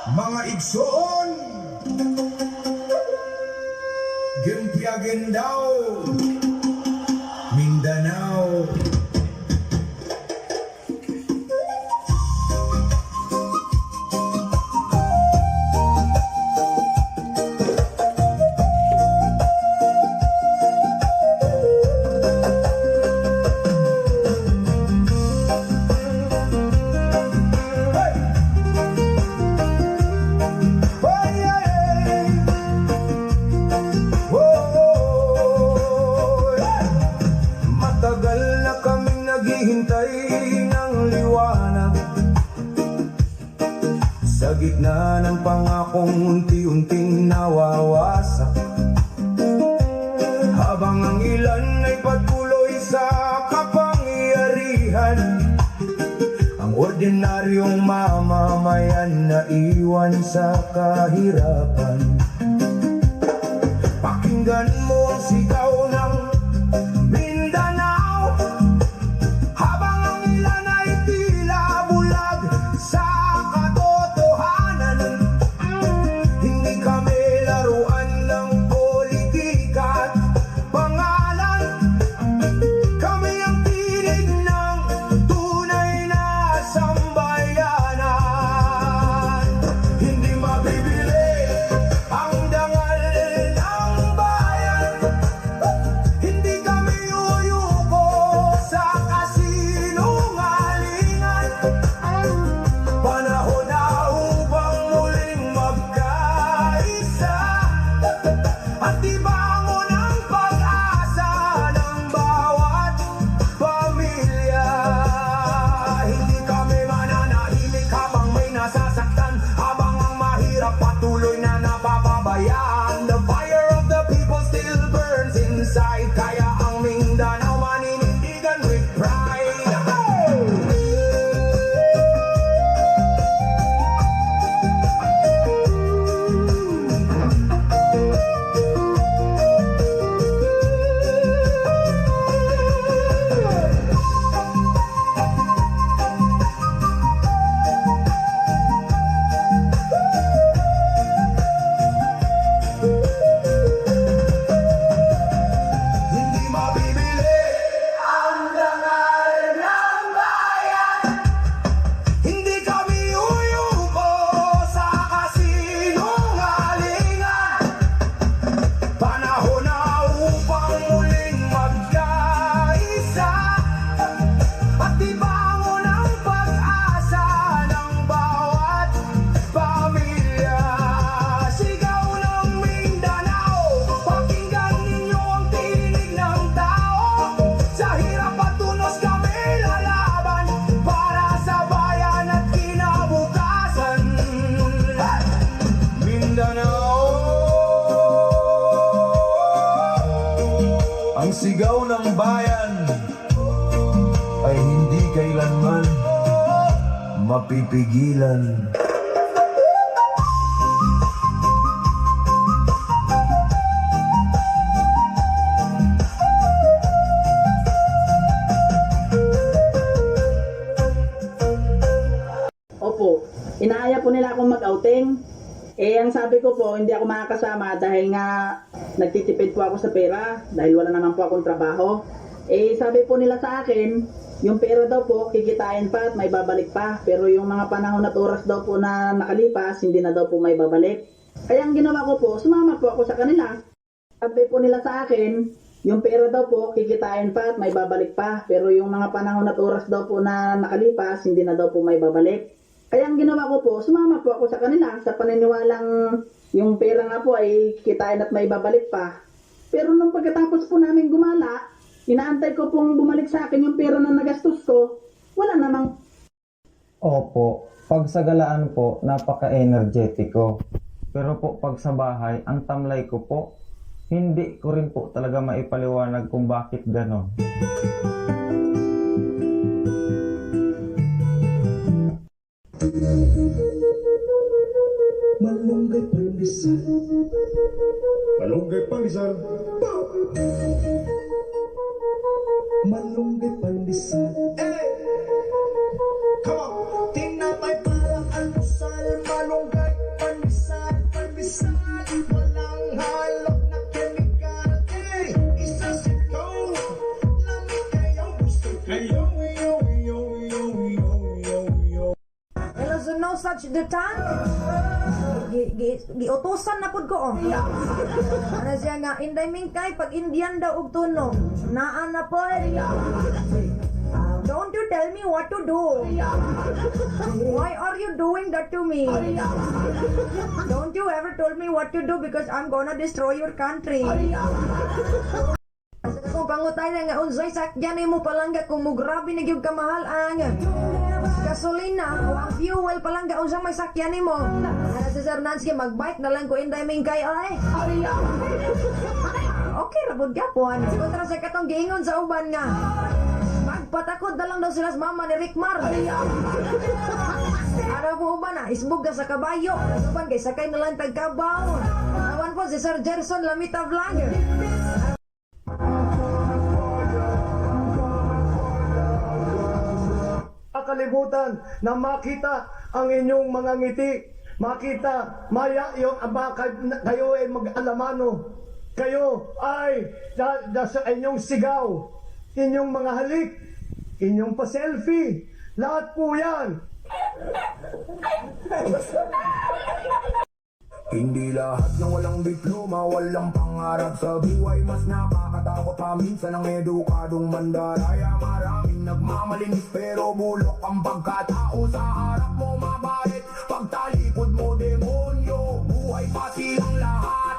Mga igsoon, Gimpiagin daw, Mindanao. Matagal na kaming naghihintay ng liwanag sa gitna ng pangakong unti-unting nawawasak, habang ang ilan ay patuloy sa kapangyarihan, ang ordinaryong mamamayan na iwan sa kahirapan. Pakinggan mo ang sigaw ng Mindanao, habang ang ilan ay tila bulag sa katotohanan. Hindi kami laruan ng politika at pangalan. Kami ang tinig ng tunay na sambayanan. Hindi mabibili ang dangal ng bayan. Hindi kami uyuko sa kasinungalingan. Panahon na upang muling magkaisa at ibangon ang pag-asa ng bawat pamilya. Hindi kami mananahimik habang may nasasaktan, habang ang mahirap patuloy na napapabayaan. The fire of the people still burns inside, kaya ang Mindanao maninindigan with pride. Hindi mabibili ang dangal ng bayan. Hindi kami uyuko sa kasinungalingan. Panahon na upang muling magkaisa at ibangon ang pag-asa ng bawat pamilya. Sigaw ng Mindanao, pakinggan ninyo ang tinig ng tao. Sa hirap at tunos kami lalaban para sa bayan at kinabukasan. Mindanao, ang sigaw ng bayan ay hindi kailanman mapipigilan. Opo, inaaya po nila akong mag-outing. Ang sabi ko po, hindi ako makakasama dahil nga nagtitipid po ako sa pera dahil wala naman po akong trabaho. Sabi po nila sa akin, yung pera daw po kikitain pa at may babalik pa. Pero yung mga panahon at oras daw po na nakalipas, hindi na daw po may babalik. Kaya ang ginawa ko po, sumama po ako sa kanila. Sabi po nila sa akin, yung pera daw po kikitain pa at may babalik pa. Pero yung mga panahon at oras daw po na nakalipas, hindi na daw po may babalik. Kaya ang ginawa ko po, sumama po ako sa kanila sa paniniwalang yung pera nga po ay kikitain at may babalik pa. Pero nung pagkatapos po namin gumala, inaantay ko pong bumalik sa akin yung pera na nagastos ko, wala namang. Opo, pag sa galaan po, napaka-energetiko. Pero po pag sa bahay, ang tamlay ko po, hindi ko rin po talaga maipaliwanag kung bakit ganon. Malunggay pandesal, malunggay pandesal, malunggay pandesal. Come on! Tinapay parang almusal, malunggay massage the tank. Giutusan na pud ko oh. Ano siya nga Inday Mingkay pag Indian daw og tunog. Naan na po. Don't you tell me what to do. Why are you doing that to me? Don't you ever told me what to do because I'm gonna destroy your country. Kung pangutay na nga unsay sakyan mo palangga kung mo grabe na gyud kamahal ang gasolina o ang fuel palangga unsang may sakyan nimo. Ana si Sir Nancy magbike na lang ko Inday Mingkay ay. Okay ra bud gyapon. Kontra sa katong giingon sa uban nga. Magpatakod na lang daw sila sa mama ni Rickmar. Araw mo uban na isbog ka sa kabayo. Uban kay sakay na lang tagkabaw. Awan po si Sir Gerson Lamita Vlogger. Kalibutan na makita ang inyong mga ngiti, makita maya yung kayo ay mag-alamano, kayo ay sa inyong sigaw, inyong mga halik, inyong pa-selfie, lahat po yan. Hindi lahat ng walang diploma, walang pangarap sa buhay. Mas nakakatakot pa minsan ang edukadong mandaraya. Maraming nagmamalinis pero bulok ang pagkatao. Sa harap mo mabait, pagtalikod mo demonyo. Buhay pa silang lahat,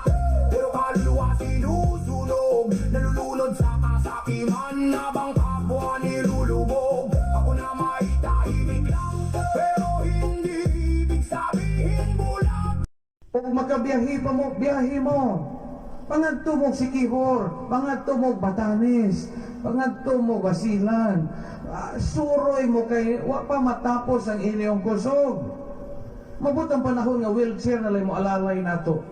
pero kaluluwa sinusunog. Nalulunod sa kasakiman, habang kapwa nilulubog. Ako na may tahimik lang, pero hindi ibig sabihin bulag. Pag makabiyahe pa mo, biyahe mo. Pangadto mo Sikihor, pangadto mo Batanes, pangadto mo Basilan. Suroy mo kay wa pa matapos ang inyong kusog. Mabutang panahon nga wheelchair na lang mo alalay nato.